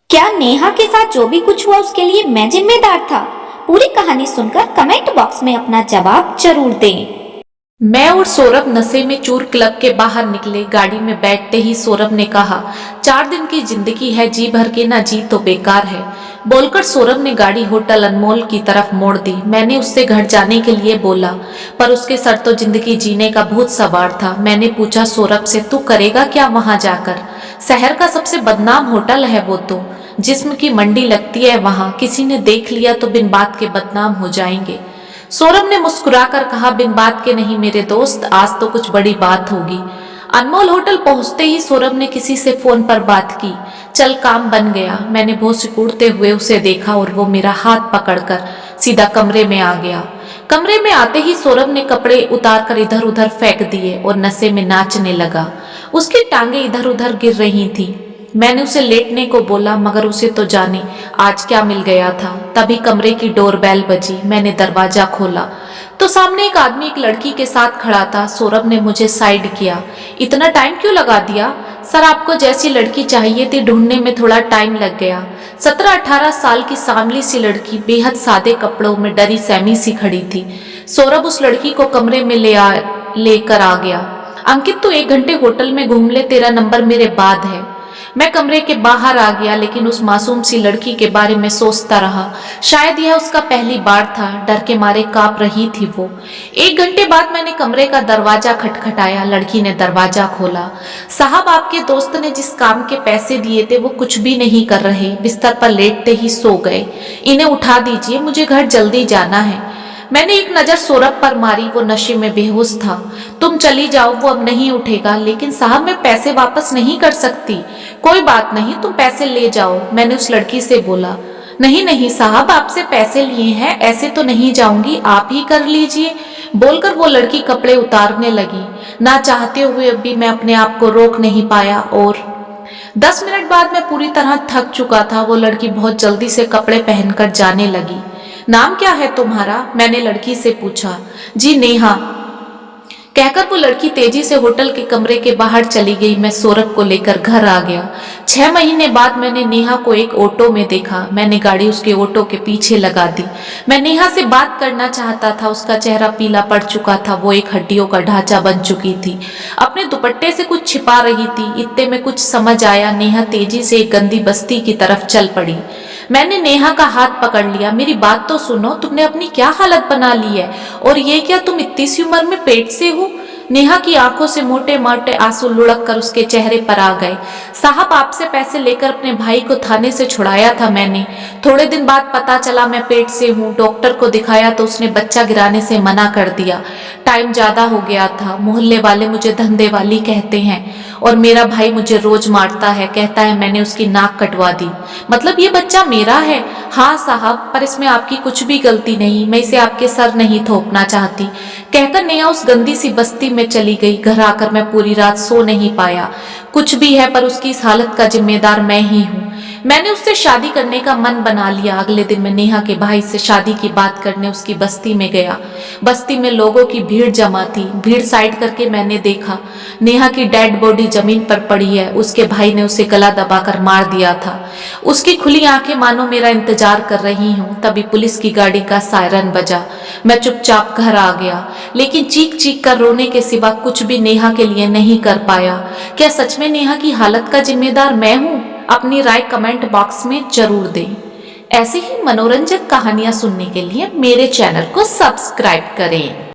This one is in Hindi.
क्या नेहा के साथ जो भी कुछ हुआ उसके लिए मैं जिम्मेदार था? पूरी कहानी सुनकर कमेंट बॉक्स में अपना जवाब जरूर दें। मैं और सौरभ नशे में चूर क्लब के बाहर निकले। गाड़ी में बैठते ही सौरभ ने कहा, 4 दिन की जिंदगी है, जी भर के ना जी तो बेकार है। बोलकर सौरभ ने गाड़ी होटल अनमोल की तरफ मोड़ दी। मैंने उससे घर जाने के लिए बोला, पर उसके सर तो जिंदगी जीने का भूत सवार था। मैंने पूछा सौरभ से, तू करेगा क्या वहां जाकर? शहर का सबसे बदनाम होटल है वो तो, जिस्म की मंडी लगती है वहां, किसी ने देख लिया तो बिन बात के बदनाम हो जाएंगे। सौरभ ने मुस्कुराकर कहा, बिन बात के नहीं मेरे दोस्त, आज तो कुछ बड़ी बात होगी। अनमोल होटल पहुंचते ही सौरभ ने किसी से फोन पर बात की। चल काम बन गया। मैंने बहुत सिकुड़ते हुए उसे देखा और वो मेरा हाथ पकड़कर सीधा कमरे में आ गया। कमरे में आते ही सौरभ ने कपड़े उतारकर इधर उधर फेंक दिए और नशे में नाचने लगा। उसकी टांगे इधर उधर गिर रही थी। मैंने उसे लेटने को बोला, मगर उसे तो जाने आज क्या मिल गया था। तभी कमरे की डोरबेल बजी। मैंने दरवाजा खोला तो सामने एक आदमी एक लड़की के साथ खड़ा था। सौरभ ने मुझे साइड किया। इतना टाइम क्यों लगा दिया? सर, आपको जैसी लड़की चाहिए थी ढूंढने में थोड़ा टाइम लग गया। 17-18 साल की सांवली सी लड़की बेहद सादे कपड़ों में डरी सहमी सी खड़ी थी। सौरभ उस लड़की को कमरे में लेकर आ गया। अंकित, तू 1 घंटे होटल में घूम ले, तेरा नंबर मेरे बाद है। मैं कमरे के बाहर आ गया, लेकिन उस मासूम सी लड़की के बारे में सोचता रहा। शायद यह उसका पहली बार था। डर के मारे कांप रही थी वो। 1 घंटे बाद मैंने कमरे का दरवाजा खटखटाया। लड़की ने दरवाजा खोला। साहब, आपके दोस्त ने जिस काम के पैसे दिए थे वो कुछ भी नहीं कर रहे, बिस्तर पर लेटते ही सो गए। इन्हें उठा दीजिए, मुझे घर जल्दी जाना है। मैंने एक नजर सौरभ पर मारी। वो नशे में बेहोश था। तुम चली जाओ, वो अब नहीं उठेगा। लेकिन साहब, मैं पैसे वापस नहीं कर सकती। कोई बात नहीं, तुम पैसे ले जाओ, मैंने उस लड़की से बोला। नहीं नहीं साहब, आपसे पैसे लिए हैं, ऐसे तो नहीं जाऊंगी, आप ही कर लीजिए। बोलकर वो लड़की कपड़े उतारने लगी। ना चाहते हुए भी मैं अपने आप को रोक नहीं पाया और 10 मिनट बाद मैं पूरी तरह थक चुका था। वो लड़की बहुत जल्दी से कपड़े पहनकर जाने लगी। नाम क्या है तुम्हारा? मैंने लड़की से पूछा। जी नेहा, कहकर वो लड़की तेजी से होटल के कमरे के बाहर चली गई। मैं सौरभ को लेकर घर आ गया। 6 महीने बाद मैंने नेहा को एक ऑटो में देखा। मैंने गाड़ी उसके ऑटो के पीछे लगा दी। मैं नेहा से बात करना चाहता था। उसका चेहरा पीला पड़ चुका था। वो एक हड्डियों का ढांचा बन चुकी थी। अपने दुपट्टे से कुछ छिपा रही थी। इतने में कुछ समझ आया। नेहा तेजी से एक गंदी बस्ती की तरफ चल पड़ी। मैंने नेहा का हाथ पकड़ लिया। मेरी बात तो सुनो, तुमने अपनी क्या हालत बना ली है? और ये क्या, तुम इतनी सी उम्र में पेट से हो? नेहा की आंखों से मोटे मोटे आंसू लुढ़क कर उसके चेहरे पर आ गए। साहब, आपसे पैसे लेकर अपने भाई को थाने से छुड़ाया था मैंने। थोड़े दिन बाद पता चला मैं पेट से हूँ। डॉक्टर को दिखाया तो उसने बच्चा गिराने से मना कर दिया। टाइम ज्यादा हो गया था। मोहल्ले वाले मुझे धंधे वाली कहते हैं और मेरा भाई मुझे रोज मारता है। कहता है मैंने उसकी नाक कटवा दी। मतलब ये बच्चा मेरा है? हाँ साहब, पर इसमें आपकी कुछ भी गलती नहीं। मैं इसे आपके सर नहीं थोपना चाहती। कहकर नेहा उस गंदी सी बस्ती में चली गई। घर आकर मैं पूरी रात सो नहीं पाया। कुछ भी है, पर उसकी इस हालत का जिम्मेदार मैं ही हूँ। मैंने उससे शादी करने का मन बना लिया। अगले दिन मैं नेहा के भाई से शादी की बात करने उसकी बस्ती में गया। बस्ती में लोगों की भीड़ जमा थी। भीड़ साइड करके मैंने देखा, नेहा की डेड बॉडी जमीन पर पड़ी है। उसके भाई ने उसे गला दबाकर मार दिया था। उसकी खुली आंखें मानो मेरा इंतजार कर रही हूँ। तभी पुलिस की गाड़ी का सायरन बजा। मैं चुपचाप घर आ गया, लेकिन चीख चीख कर रोने के सिवा कुछ भी नेहा के लिए नहीं कर पाया। क्या सच में नेहा की हालत का जिम्मेदार मैं हूँ? अपनी राय कमेंट बॉक्स में जरूर दें। ऐसे ही मनोरंजक कहानियां सुनने के लिए मेरे चैनल को सब्सक्राइब करें।